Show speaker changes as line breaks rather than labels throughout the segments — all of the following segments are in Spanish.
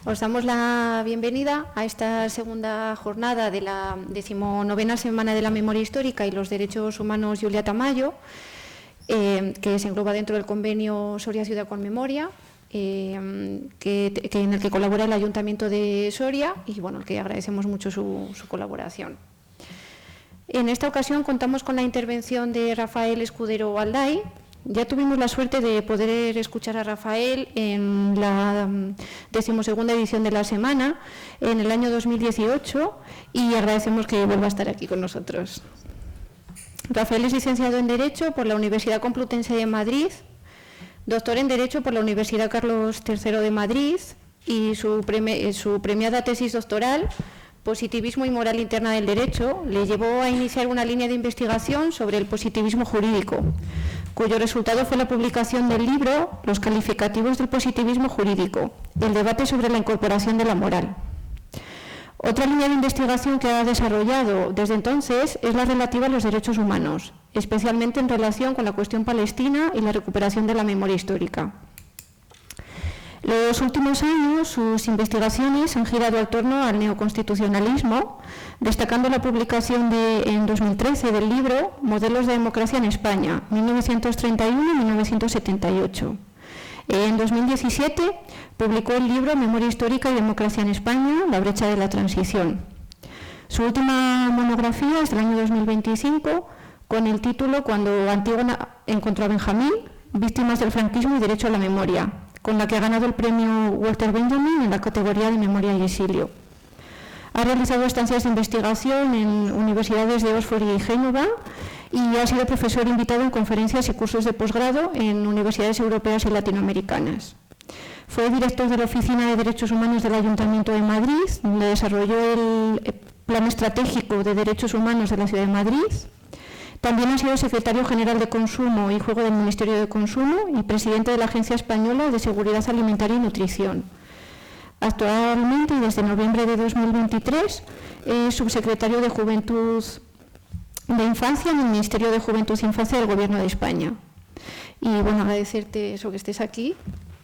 Os damos la bienvenida a esta segunda jornada de la 19ª Semana de la Memoria Histórica y los Derechos Humanos Julia Tamayo, que se engloba dentro del convenio Soria Ciudad con Memoria, en el que colabora el Ayuntamiento de Soria y bueno, al que agradecemos mucho su colaboración. En esta ocasión contamos con la intervención de Rafael Escudero Alday. Ya tuvimos la suerte de poder escuchar a Rafael en la 12ª edición de la semana, en el año 2018, y agradecemos que vuelva a estar aquí con nosotros. Rafael es licenciado en Derecho por la Universidad Complutense de Madrid, doctor en Derecho por la Universidad Carlos III de Madrid y su premiada tesis doctoral, Positivismo y moral interna del derecho, le llevó a iniciar una línea de investigación sobre el positivismo jurídico, cuyo resultado fue la publicación del libro Los calificativos del positivismo jurídico, el debate sobre la incorporación de la moral. Otra línea de investigación que ha desarrollado desde entonces es la relativa a los derechos humanos, especialmente en relación con la cuestión palestina y la recuperación de la memoria histórica. Los últimos años, sus investigaciones han girado en torno al neoconstitucionalismo, destacando la publicación en 2013 del libro Modelos de democracia en España, 1931-1978. En 2017 publicó el libro Memoria histórica y democracia en España, la brecha de la transición. Su última monografía es del año 2025, con el título Cuando Antígona encontró a Benjamín, víctimas del franquismo y derecho a la memoria, con la que ha ganado el premio Walter Benjamin en la categoría de Memoria y Exilio. Ha realizado estancias de investigación en universidades de Oxford y Génova y ha sido profesor invitado en conferencias y cursos de posgrado en universidades europeas y latinoamericanas. Fue director de la Oficina de Derechos Humanos del Ayuntamiento de Madrid, donde desarrolló el Plan Estratégico de Derechos Humanos de la Ciudad de Madrid. También ha sido secretario general de Consumo y Juego del Ministerio de Consumo y presidente de la Agencia Española de Seguridad Alimentaria y Nutrición. Actualmente, y desde noviembre de 2023, es subsecretario de Juventud de Infancia en el Ministerio de Juventud e Infancia del Gobierno de España. Y bueno, agradecerte eso que estés aquí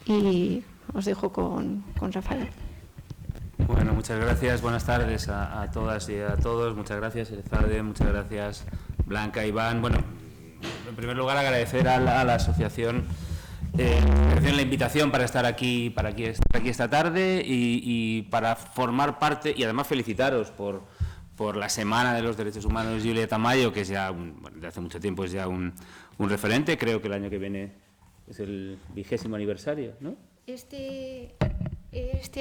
y os dejo con Rafael.
Bueno, muchas gracias. Buenas tardes a todas y a todos. Muchas gracias, Elizalde. Muchas gracias, Blanca, Iván. Bueno, en primer lugar agradecer a la asociación la invitación para estar aquí esta tarde y para formar parte, y además felicitaros por la Semana de los Derechos Humanos Julia Tamayo, que es ya, desde hace mucho tiempo es ya un referente. Creo que el año que viene es el 20º aniversario, ¿no?
Este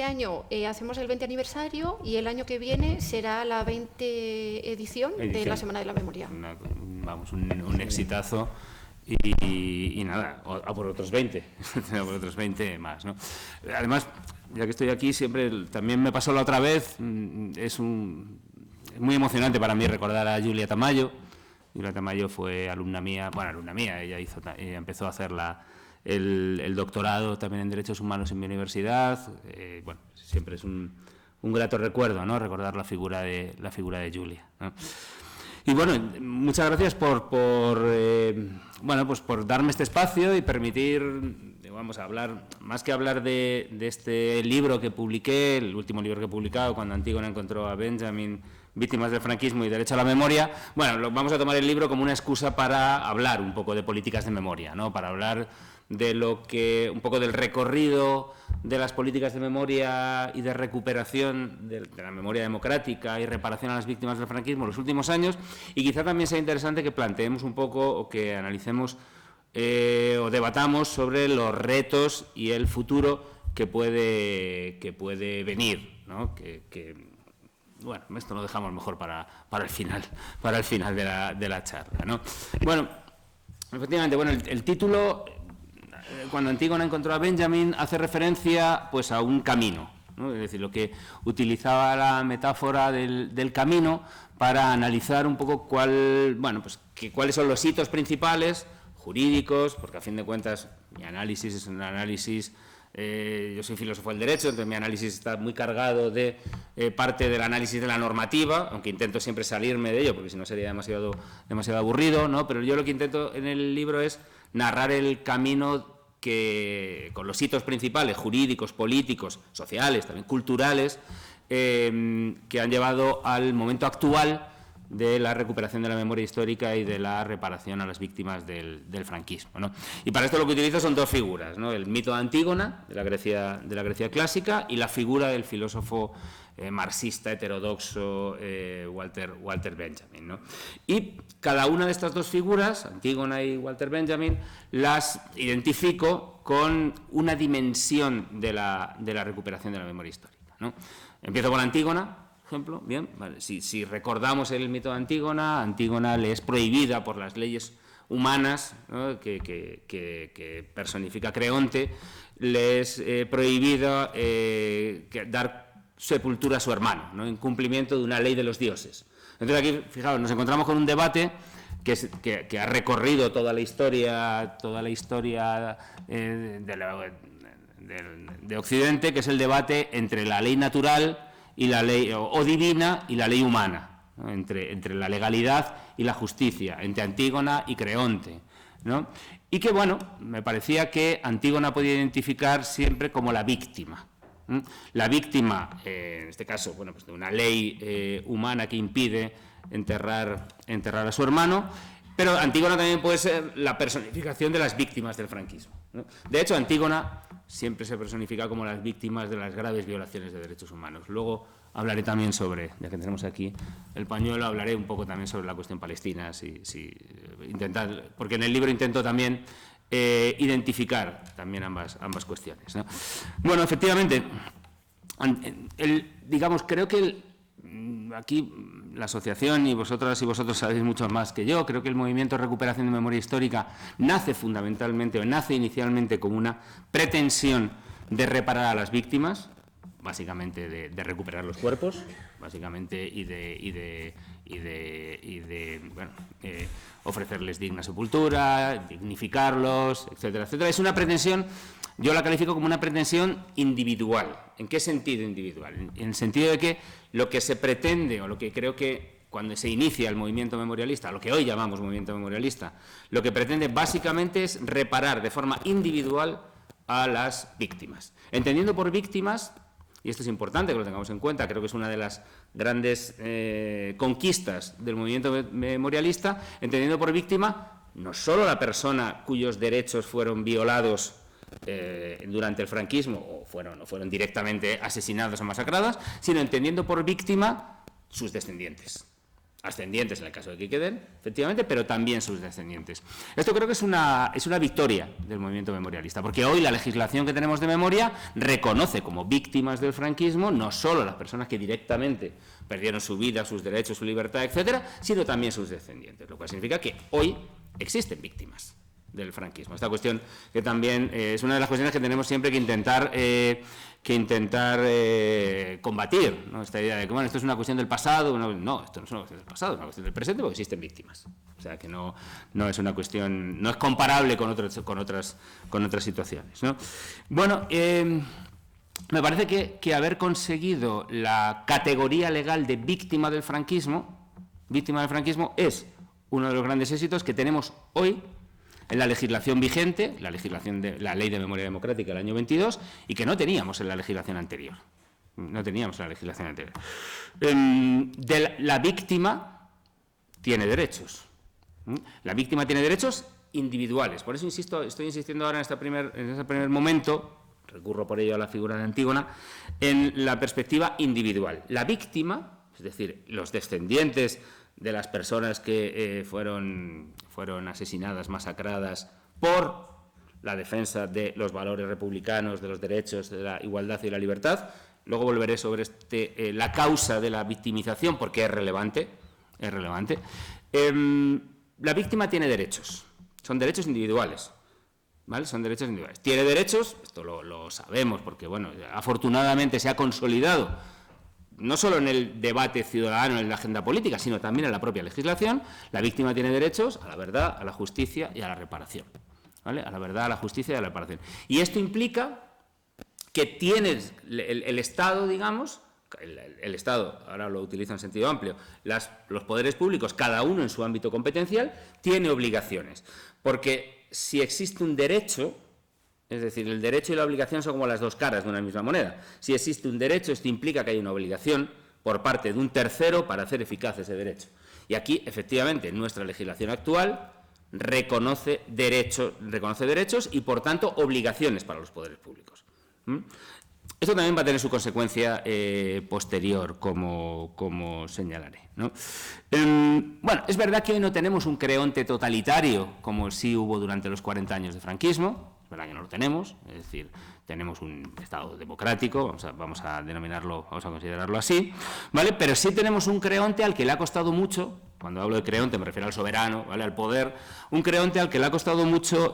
año hacemos el 20 aniversario y el año que viene será la 20 edición de la Semana de la Memoria.
Un exitazo y nada, a por otros 20, por otros 20 más, ¿no? Además, ya que estoy aquí, siempre también me pasó la otra vez, es muy emocionante para mí recordar a Julia Tamayo. Julia Tamayo fue alumna mía, ella empezó a hacer el doctorado también en Derechos Humanos en mi universidad. Siempre es un grato recuerdo, ¿no? Recordar la figura de Julia, ¿no? Y bueno, muchas gracias por darme este espacio y permitir, hablar, más que hablar de este libro que publiqué, el último libro que he publicado, Cuando Antígona encontró a Benjamin, víctimas del franquismo y derecho a la memoria. Bueno, vamos a tomar el libro como una excusa para hablar un poco de políticas de memoria, ¿no? Para hablar de un poco del recorrido de las políticas de memoria y de recuperación de la memoria democrática y reparación a las víctimas del franquismo en los últimos años, y quizá también sea interesante que planteemos un poco o que analicemos o debatamos sobre los retos y el futuro que puede venir, ¿no? Bueno, esto lo dejamos mejor para el final de la charla, ¿no? Bueno, efectivamente, el título, Cuando Antígona encontró a Benjamin, hace referencia pues a un camino, ¿no? Es decir, lo que utilizaba la metáfora del camino para analizar un poco cuáles son los hitos principales jurídicos, porque a fin de cuentas mi análisis es un análisis, yo soy filósofo del derecho, entonces mi análisis está muy cargado de parte del análisis de la normativa, aunque intento siempre salirme de ello, porque si no sería demasiado aburrido, ¿no? Pero yo lo que intento en el libro es narrar el camino con los hitos principales, jurídicos, políticos, sociales, también culturales, que han llevado al momento actual de la recuperación de la memoria histórica y de la reparación a las víctimas del franquismo, ¿no? Y para esto lo que utilizo son dos figuras, ¿no? El mito de Antígona, de la Grecia clásica, y la figura del filósofo marxista heterodoxo Walter Benjamin, ¿no? Y cada una de estas dos figuras, Antígona y Walter Benjamin, las identifico con una dimensión de la recuperación de la memoria histórica, ¿no? Empiezo con Antígona. Ejemplo, bien, vale. Si recordamos el mito de Antígona, Antígona le es prohibida por las leyes humanas, ¿no? que personifica Creonte, le es prohibido dar sepultura a su hermano, ¿no? En cumplimiento de una ley de los dioses. Entonces aquí, fijaos, nos encontramos con un debate que ha recorrido toda la historia de Occidente, que es el debate entre la ley natural y la ley o divina y la ley humana, ¿no? entre la legalidad y la justicia, entre Antígona y Creonte, ¿no? Y que, bueno, me parecía que Antígona podía identificar siempre como la víctima. La víctima, en este caso, bueno, pues de una ley humana que impide enterrar a su hermano, pero Antígona también puede ser la personificación de las víctimas del franquismo, ¿no? De hecho, Antígona siempre se personifica como las víctimas de las graves violaciones de derechos humanos. Luego hablaré también sobre, ya que tenemos aquí el pañuelo, hablaré un poco también sobre la cuestión palestina, porque en el libro intento también identificar también ambas cuestiones, ¿no? Bueno, efectivamente, digamos, creo que aquí la asociación, y vosotras y vosotros sabéis mucho más que yo, creo que el movimiento de recuperación de memoria histórica nace inicialmente como una pretensión de reparar a las víctimas, básicamente de recuperar los cuerpos, básicamente, y de ofrecerles digna sepultura, dignificarlos, etcétera, etcétera. Es una pretensión, yo la califico como una pretensión individual. ¿En qué sentido individual? En el sentido de que lo que se pretende, o lo que creo que cuando se inicia el movimiento memorialista, lo que hoy llamamos movimiento memorialista, lo que pretende básicamente es reparar de forma individual a las víctimas. Entendiendo por víctimas, y esto es importante que lo tengamos en cuenta, creo que es una de las grandes conquistas del movimiento memorialista, entendiendo por víctima no solo la persona cuyos derechos fueron violados durante el franquismo o fueron directamente asesinadas o masacradas, sino entendiendo por víctima sus descendientes. Ascendientes en el caso de que queden, efectivamente, pero también sus descendientes. Esto creo que es una victoria del movimiento memorialista, porque hoy la legislación que tenemos de memoria reconoce como víctimas del franquismo no solo a las personas que directamente perdieron su vida, sus derechos, su libertad, etcétera, sino también sus descendientes, lo cual significa que hoy existen víctimas del franquismo. Esta cuestión que también es una de las cuestiones que tenemos siempre que intentar combatir, ¿no? Esta idea de que, bueno, esto es una cuestión del pasado. No, esto no es una cuestión del pasado, es una cuestión del presente, porque existen víctimas. O sea, que no es una cuestión, no es comparable con otras situaciones, ¿no? Bueno, me parece que haber conseguido la categoría legal de víctima del franquismo es uno de los grandes éxitos que tenemos hoy en la legislación vigente, la legislación de la Ley de Memoria Democrática del año 22, y que no teníamos en la legislación anterior. La víctima tiene derechos. La víctima tiene derechos individuales. Por eso estoy insistiendo ahora en ese primer momento, recurro por ello a la figura de Antígona, en la perspectiva individual. La víctima, es decir, los descendientes de las personas que fueron asesinadas, masacradas por la defensa de los valores republicanos, de los derechos, de la igualdad y la libertad. Luego volveré sobre la causa de la victimización, porque es relevante. La víctima tiene derechos, son derechos individuales, ¿vale? Son derechos individuales. Tiene derechos, esto lo sabemos, porque, bueno, afortunadamente se ha consolidado no solo en el debate ciudadano, en la agenda política, sino también en la propia legislación. La víctima tiene derechos a la verdad, a la justicia y a la reparación, ¿vale? A la verdad, a la justicia y a la reparación. Y esto implica que tienes el Estado, digamos, el Estado, ahora lo utilizo en sentido amplio, los poderes públicos, cada uno en su ámbito competencial, tiene obligaciones. Porque si existe un derecho, Es decir, el derecho y la obligación son como las dos caras de una misma moneda. Si existe un derecho, esto implica que hay una obligación por parte de un tercero para hacer eficaz ese derecho. Y aquí, efectivamente, nuestra legislación actual reconoce derechos y, por tanto, obligaciones para los poderes públicos. Esto también va a tener su consecuencia posterior, como señalaré, ¿no? Bueno, es verdad que hoy no tenemos un creonte totalitario como sí hubo durante los 40 años de franquismo, es verdad que no lo tenemos, es decir, tenemos un Estado democrático, vamos a denominarlo, vamos a considerarlo así, ¿vale? Pero sí tenemos un creonte al que le ha costado mucho, cuando hablo de creonte me refiero al soberano, ¿vale? Al poder, un creonte al que le ha costado mucho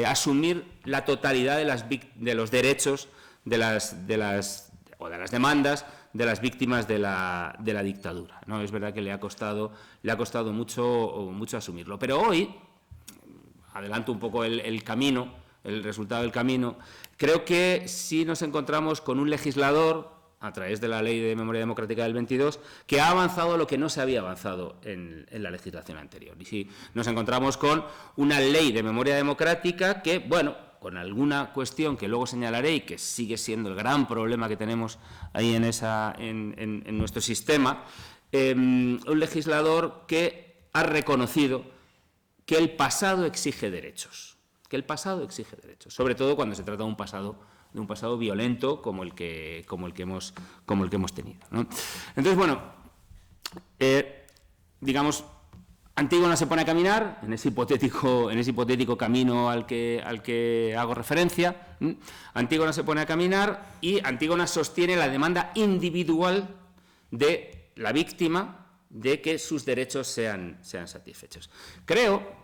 asumir la totalidad de los derechos de las demandas de las víctimas de la dictadura, ¿no? Es verdad que le ha costado mucho asumirlo. Pero hoy, adelanto un poco el camino, el resultado del camino, creo que sí nos encontramos con un legislador, a través de la Ley de Memoria Democrática del 22, que ha avanzado lo que no se había avanzado en la legislación anterior. Y sí nos encontramos con una Ley de Memoria Democrática que, bueno, con alguna cuestión que luego señalaré y que sigue siendo el gran problema que tenemos ahí en nuestro sistema, un legislador que ha reconocido que el pasado exige derechos, sobre todo cuando se trata de un pasado violento como el que hemos tenido, ¿no? Entonces, bueno, digamos, Antígona se pone a caminar en ese hipotético camino al que hago referencia. Antígona se pone a caminar y Antígona sostiene la demanda individual de la víctima de que sus derechos sean satisfechos. Creo,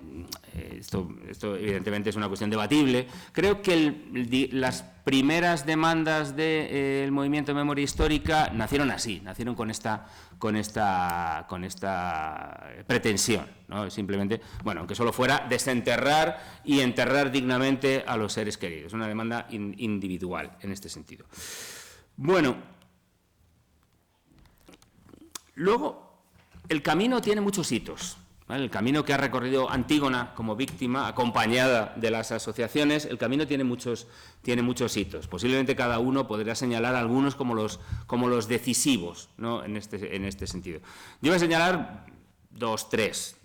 esto evidentemente es una cuestión debatible, creo que las primeras demandas del movimiento de memoria histórica nacieron así, nacieron con esta pretensión, ¿no? Simplemente, bueno, aunque solo fuera desenterrar y enterrar dignamente a los seres queridos, una demanda individual en este sentido. Bueno, luego el camino tiene muchos hitos, ¿vale? El camino que ha recorrido Antígona como víctima, acompañada de las asociaciones, el camino tiene muchos hitos. Posiblemente cada uno podría señalar algunos como los decisivos, ¿no? en este sentido. Yo voy a señalar dos, tres,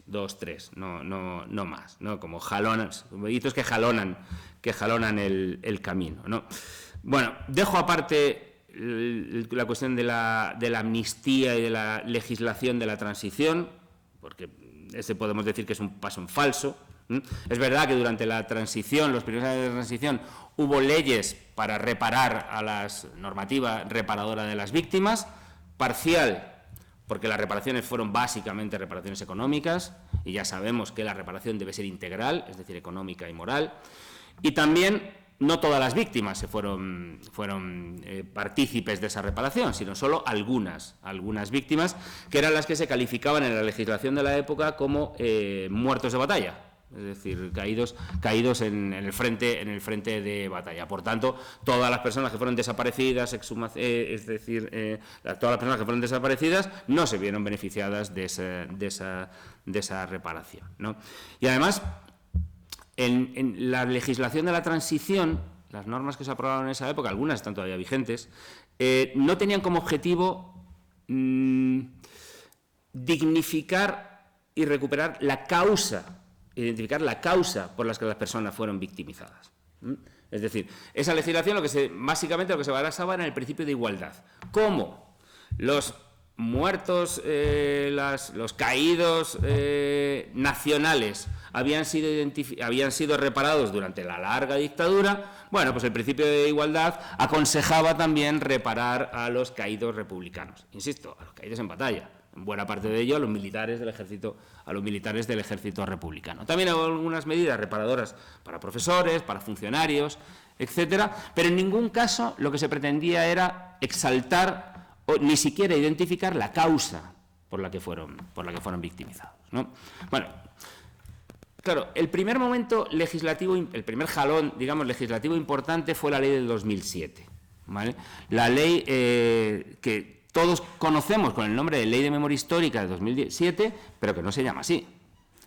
no más, ¿no? Como hitos que jalonan el camino, ¿no? Bueno, dejo aparte la cuestión de la amnistía y de la legislación de la transición, porque ese podemos decir que es un paso en falso. Es verdad que durante la transición, los primeros años de transición, hubo leyes para reparar a la normativa reparadora de las víctimas, parcial, porque las reparaciones fueron básicamente reparaciones económicas, y ya sabemos que la reparación debe ser integral, es decir, económica y moral, y también no todas las víctimas fueron partícipes de esa reparación, sino solo algunas víctimas, que eran las que se calificaban en la legislación de la época como muertos de batalla, es decir, caídos en el frente de batalla. Por tanto, todas las personas que fueron desaparecidas, todas las personas que fueron desaparecidas no se vieron beneficiadas de esa reparación, ¿no? Y además, en la legislación de la transición, las normas que se aprobaron en esa época, algunas están todavía vigentes, no tenían como objetivo dignificar y recuperar identificar la causa por la que las personas fueron victimizadas. Es decir, esa legislación básicamente lo que se basaba en el principio de igualdad. ¿Cómo? Los muertos, los caídos nacionales habían sido reparados durante la larga dictadura. Bueno, pues el principio de igualdad aconsejaba también reparar a los caídos republicanos, insisto, a los caídos en batalla, en buena parte de ello a los militares del ejército republicano. También hubo algunas medidas reparadoras para profesores, para funcionarios, etcétera, pero en ningún caso lo que se pretendía era exaltar o ni siquiera identificar la causa por la que fueron victimizados, ¿no? Bueno, claro, el primer momento legislativo, el primer jalón, digamos, legislativo importante fue la ley del 2007, ¿vale? La ley que todos conocemos con el nombre de Ley de Memoria Histórica de 2007, pero que no se llama así,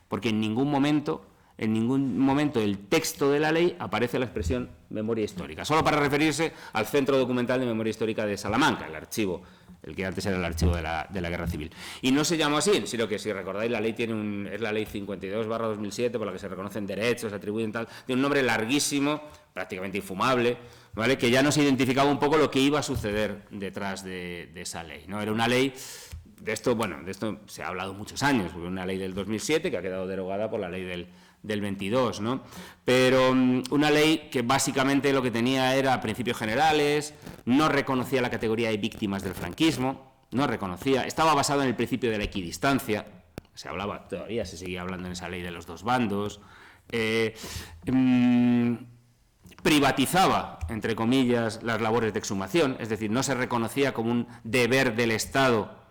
porque en ningún momento en ningún momento el texto de la ley aparece la expresión memoria histórica, solo para referirse al Centro Documental de Memoria Histórica de Salamanca, el archivo, el que antes era el archivo de la Guerra Civil. Y no se llamó así, sino que, si recordáis, la ley es la ley 52/2007, por la que se reconocen derechos, se atribuyen tal, de un nombre larguísimo, prácticamente infumable, ¿vale?, que ya nos identificaba un poco lo que iba a suceder detrás de esa ley, ¿no? Era una ley... De esto se ha hablado muchos años, una ley del 2007 que ha quedado derogada por la ley del 22, ¿no? Pero una ley que básicamente lo que tenía era principios generales, no reconocía la categoría de víctimas del franquismo, no reconocía, estaba basado en el principio de la equidistancia, todavía se seguía hablando en esa ley de los dos bandos, privatizaba, entre comillas, las labores de exhumación, es decir, no se reconocía como un deber del Estado,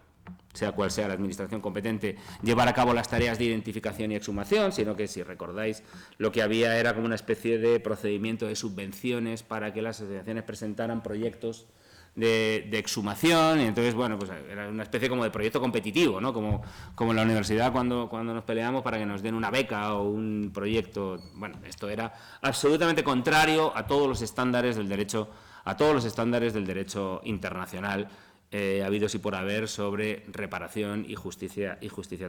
sea cual sea la administración competente, llevar a cabo las tareas de identificación y exhumación, sino que, si recordáis, lo que había era como una especie de procedimiento de subvenciones para que las asociaciones presentaran proyectos de exhumación, y entonces, bueno, pues era una especie como de proyecto competitivo, ¿no? Como en la universidad cuando nos peleamos para que nos den una beca o un proyecto. Bueno, esto era absolutamente contrario a todos los estándares del derecho, internacional, habidos y por haber, sobre reparación y justicia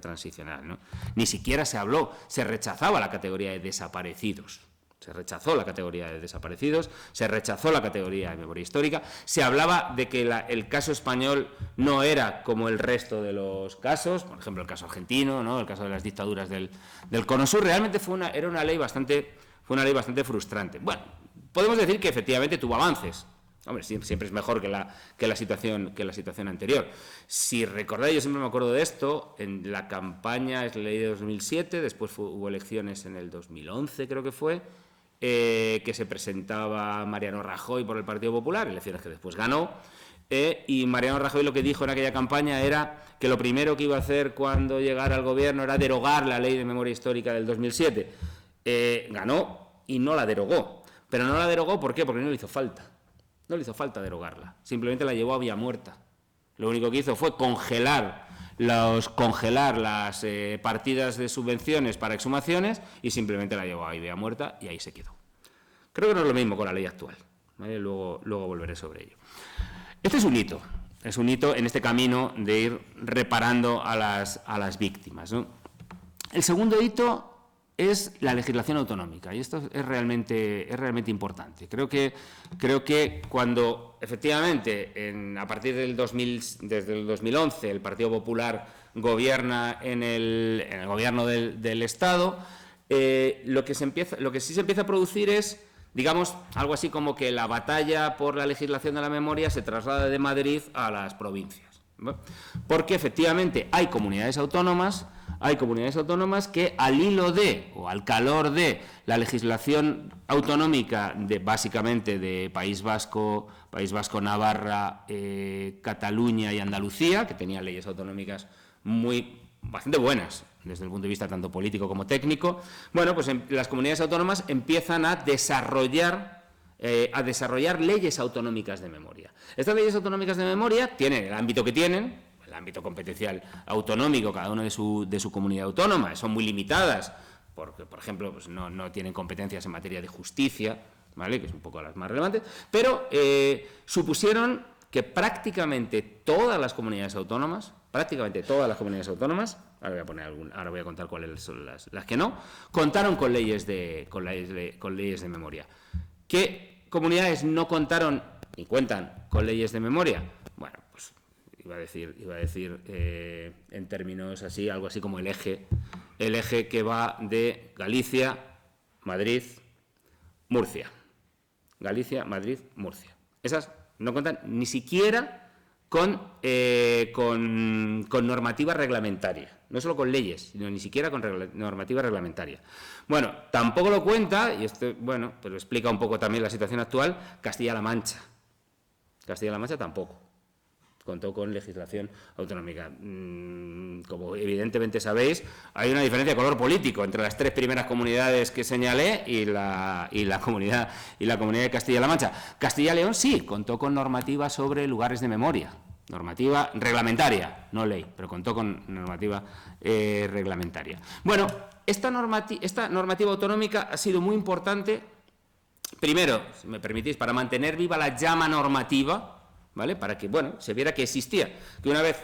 transicional, ¿no? Ni siquiera se habló, se rechazaba la categoría de desaparecidos. Se rechazó la categoría de desaparecidos, se rechazó la categoría de memoria histórica, se hablaba de que el caso español no era como el resto de los casos, por ejemplo el caso argentino, ¿no?, el caso de las dictaduras del Cono Sur. Realmente fue una ley bastante frustrante. Bueno, podemos decir que efectivamente tuvo avances. Hombre, siempre es mejor que la situación anterior. Si recordáis, yo siempre me acuerdo de esto, en la campaña, es la ley de 2007, después hubo elecciones en el 2011, creo que fue, que se presentaba Mariano Rajoy por el Partido Popular, elecciones que después ganó, y Mariano Rajoy lo que dijo en aquella campaña era que lo primero que iba a hacer cuando llegara al gobierno era derogar la ley de memoria histórica del 2007. Ganó y no la derogó. Pero no la derogó, ¿por qué? Porque no le hizo falta. No le hizo falta derogarla, simplemente la llevó a vía muerta. Lo único que hizo fue congelar las partidas de subvenciones para exhumaciones y simplemente la llevó a vía muerta y ahí se quedó. Creo que no es lo mismo con la ley actual, ¿vale? Luego volveré sobre ello. Este es un hito en este camino de ir reparando a las víctimas, ¿no? El segundo hito es la legislación autonómica, y esto es realmente importante. Creo que cuando efectivamente a partir desde el 2011 el Partido Popular gobierna en el gobierno del Estado, lo que sí se empieza a producir es, digamos, algo así como que la batalla por la legislación de la memoria se traslada de Madrid a las provincias, ¿no? Porque efectivamente hay comunidades autónomas que, al hilo o al calor de la legislación autonómica básicamente de País Vasco, Navarra, Cataluña y Andalucía, que tenían leyes autonómicas bastante buenas desde el punto de vista tanto político como técnico, bueno, pues las comunidades autónomas empiezan a desarrollar leyes autonómicas de memoria. Estas leyes autonómicas de memoria tienen el ámbito que tienen, el ámbito competencial autonómico, cada uno de su comunidad autónoma, son muy limitadas, porque, por ejemplo, pues no tienen competencias en materia de justicia, ¿vale?, que es un poco las más relevantes, pero supusieron que prácticamente todas las comunidades autónomas, ahora voy a contar cuáles son las que no, contaron con leyes de memoria. ¿Qué comunidades no contaron ni cuentan con leyes de memoria? Bueno, pues iba a decir en términos así, algo así como el eje que va de Galicia, Madrid, Murcia. Galicia, Madrid, Murcia. Esas no cuentan ni siquiera con normativa reglamentaria, no solo con leyes, sino ni siquiera con normativa reglamentaria. Bueno, tampoco lo cuenta, y esto, bueno, pero explica un poco también la situación actual, Castilla-La Mancha. Castilla-La Mancha tampoco contó con legislación autonómica. Como evidentemente sabéis, hay una diferencia de color político entre las tres primeras comunidades que señalé y la comunidad de Castilla-La Mancha. Castilla y León sí contó con normativa sobre lugares de memoria. normativa reglamentaria, no ley, pero contó con normativa reglamentaria. Bueno, esta normativa autonómica ha sido muy importante, primero, si me permitís, para mantener viva la llama normativa, ¿vale? Para que, bueno, se viera que existía, que una vez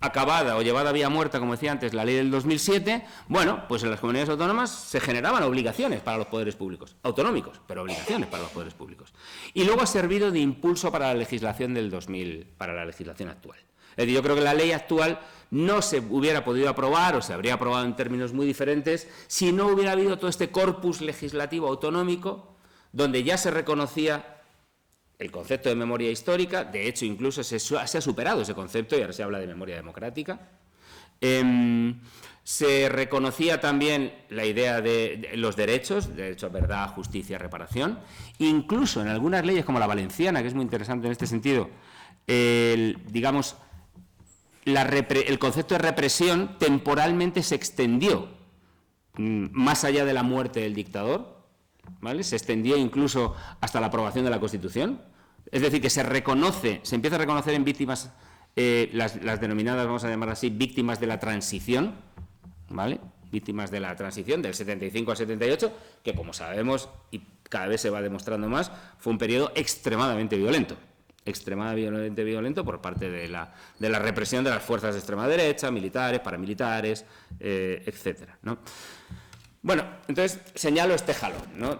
acabada o llevada a vía muerta, como decía antes, la ley del 2007, bueno, pues en las comunidades autónomas se generaban obligaciones para los poderes públicos, autonómicos, pero obligaciones para los poderes públicos. Y luego ha servido de impulso para la legislación del 2000, para la legislación actual. Es decir, yo creo que la ley actual no se hubiera podido aprobar o se habría aprobado en términos muy diferentes si no hubiera habido todo este corpus legislativo autonómico donde ya se reconocía el concepto de memoria histórica. De hecho, incluso se ha superado ese concepto y ahora se habla de memoria democrática. Se reconocía también la idea de los derechos, derecho a verdad, justicia, reparación. Incluso en algunas leyes, como la valenciana, que es muy interesante en este sentido, digamos, el concepto de represión temporalmente se extendió más allá de la muerte del dictador, ¿vale? Se extendió incluso hasta la aprobación de la Constitución. Es decir, que se empieza a reconocer en víctimas, las denominadas, vamos a llamar así, víctimas de la transición, ¿vale? Víctimas de la transición del 75 al 78, que como sabemos, y cada vez se va demostrando más, fue un periodo extremadamente violento por parte de la represión de las fuerzas de extrema derecha, militares, paramilitares, etcétera, ¿no? Bueno, entonces señalo este jalón, ¿no?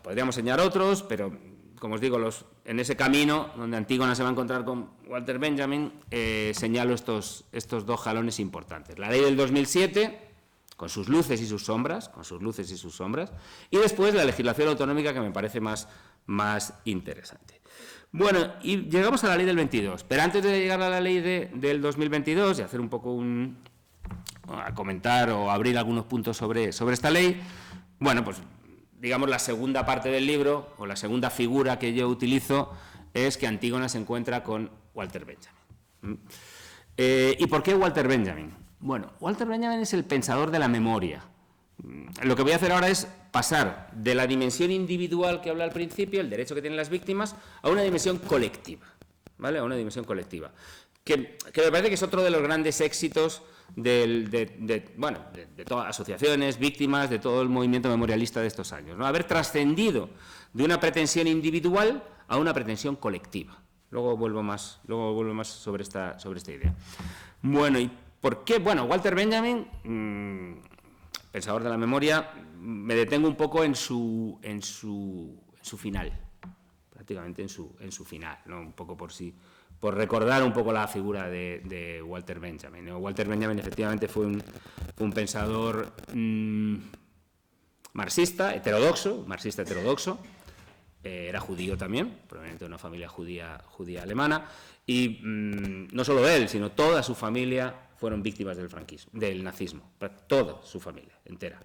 Podríamos señalar otros, pero como os digo, en ese camino donde Antígona se va a encontrar con Walter Benjamin, señalo estos dos jalones importantes. La ley del 2007, con sus luces y sus sombras, y después la legislación autonómica, que me parece más interesante. Bueno, y llegamos a la ley del 22, pero antes de llegar a la ley del 2022 y hacer un poco a comentar o abrir algunos puntos sobre esta ley, bueno, pues digamos la segunda parte del libro, o la segunda figura que yo utilizo, es que Antígona se encuentra con Walter Benjamin. ¿Y por qué Walter Benjamin? Bueno, Walter Benjamin es el pensador de la memoria. Lo que voy a hacer ahora es pasar de la dimensión individual que hablé al principio, el derecho que tienen las víctimas, a una dimensión colectiva, ¿vale? A una dimensión colectiva. Que me parece que es otro de los grandes éxitos de todas las asociaciones, víctimas, de todo el movimiento memorialista de estos años, ¿no? Haber trascendido de una pretensión individual a una pretensión colectiva. Luego vuelvo más sobre esta idea. Bueno, ¿y por qué? Bueno, Walter Benjamin, pensador de la memoria, me detengo un poco en su final, prácticamente en su final, ¿no? Un poco por recordar un poco la figura de Walter Benjamin, ¿no? Walter Benjamin efectivamente fue un pensador marxista heterodoxo, era judío también, proveniente de una familia judía alemana, y no solo él, sino toda su familia fueron víctimas del nazismo, toda su familia entera.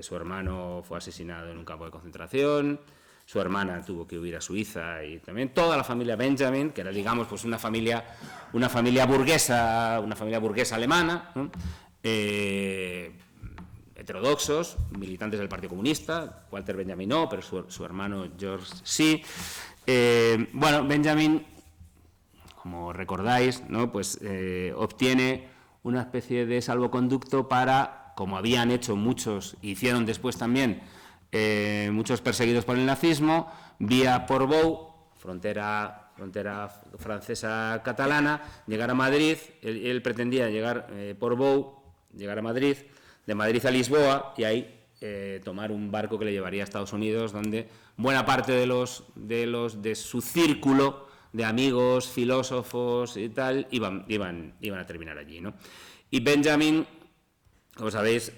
Su hermano fue asesinado en un campo de concentración, su hermana tuvo que huir a Suiza, y también toda la familia Benjamin, que era, digamos, pues una familia burguesa alemana, ¿no? Heterodoxos, militantes del Partido Comunista. Walter Benjamin no, pero su hermano George sí. Bueno, Benjamin, como recordáis, ¿no? Pues obtiene una especie de salvoconducto para, como habían hecho muchos, hicieron después también muchos perseguidos por el nazismo, vía Portbou, frontera francesa catalana, llegar a Madrid. Él pretendía llegar Portbou, llegar a Madrid, de Madrid a Lisboa, y ahí tomar un barco que le llevaría a Estados Unidos, donde buena parte de su círculo de amigos, filósofos y tal, iban a terminar allí, ¿no? Y Benjamin, como sabéis,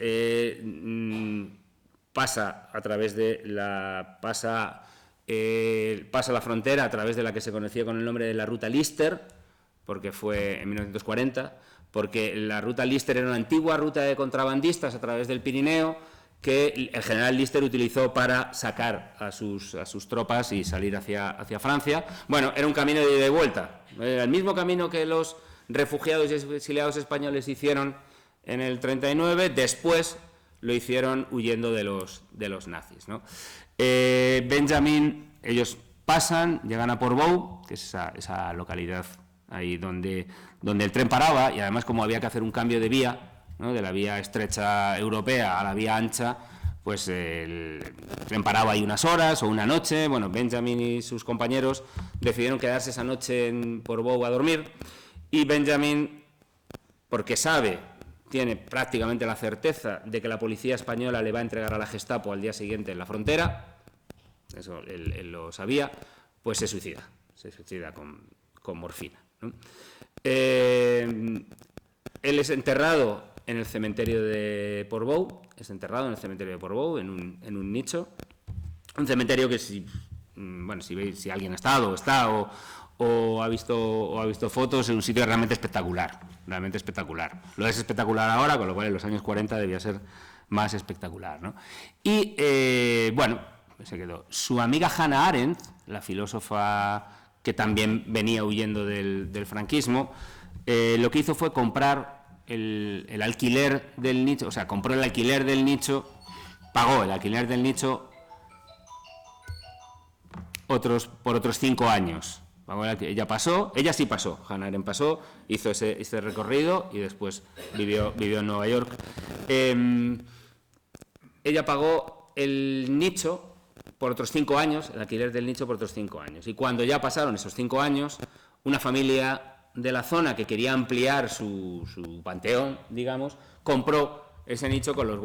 pasa la frontera a través de la que se conocía con el nombre de la Ruta Lister, porque fue en 1940, porque la Ruta Lister era una antigua ruta de contrabandistas a través del Pirineo, que el general Lister utilizó para sacar a sus tropas y salir hacia Francia. Bueno, era un camino de ida y vuelta, era el mismo camino que los refugiados y exiliados españoles hicieron en el 39, después lo hicieron huyendo de los nazis, ¿no? Benjamin, ellos pasan, llegan a Portbou, que es esa localidad ahí donde el tren paraba, y además como había que hacer un cambio de vía, ¿no?, de la vía estrecha europea a la vía ancha, pues el tren paraba ahí unas horas o una noche. Bueno, Benjamin y sus compañeros decidieron quedarse esa noche en Portbou a dormir, y Benjamin, porque tiene prácticamente la certeza de que la policía española le va a entregar a la Gestapo al día siguiente en la frontera, eso él lo sabía, pues se suicida con morfina, ¿no? Él es enterrado en el cementerio de Portbou, en un nicho, un cementerio que si alguien ha estado o ha visto fotos, es un sitio realmente espectacular. Lo es espectacular ahora, con lo cual en los años 40 debía ser más espectacular, ¿no? Y se quedó. Su amiga Hannah Arendt, la filósofa que también venía huyendo del franquismo, lo que hizo fue comprar el alquiler del nicho, o sea, compró el alquiler del nicho, pagó el alquiler del nicho por otros 5 años. Ella sí pasó, Hannah Arendt pasó, hizo ese recorrido y después vivió en Nueva York. Ella pagó el nicho por otros 5 años, el alquiler del nicho por otros 5 años. Y cuando ya pasaron esos 5 años, una familia de la zona que quería ampliar su panteón, digamos, compró ese nicho, con lo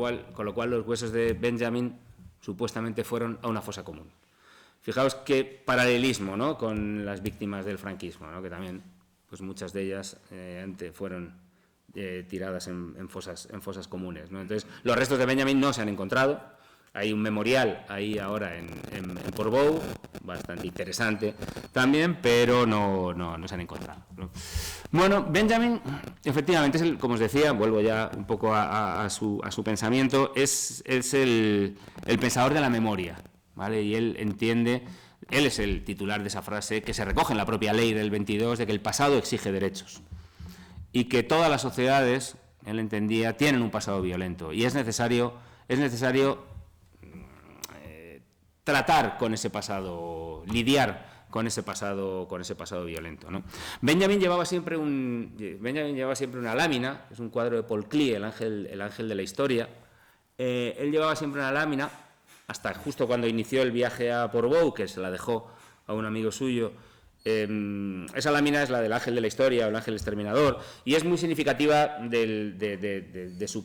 cual los huesos de Benjamin supuestamente fueron a una fosa común. Fijaos qué paralelismo, ¿no?, con las víctimas del franquismo, ¿no?, que también, pues muchas de ellas fueron tiradas en fosas comunes, ¿no? Entonces, los restos de Benjamin no se han encontrado. Hay un memorial ahí ahora en Portbou, bastante interesante también, pero no se han encontrado, ¿no? Bueno, Benjamin, efectivamente, como os decía, vuelvo ya un poco a su pensamiento, es el pensador de la memoria, ¿vale? Y él es el titular de esa frase que se recoge en la propia ley del 22, de que el pasado exige derechos, y que todas las sociedades, él entendía, tienen un pasado violento, y es necesario tratar con ese pasado, lidiar con ese pasado violento, ¿no? Benjamin llevaba siempre una lámina, es un cuadro de Paul Klee, el ángel de la historia. Él llevaba siempre una lámina hasta justo cuando inició el viaje a Portbou, que se la dejó a un amigo suyo. Esa lámina es la del ángel de la historia, o el ángel exterminador, y es muy significativa de su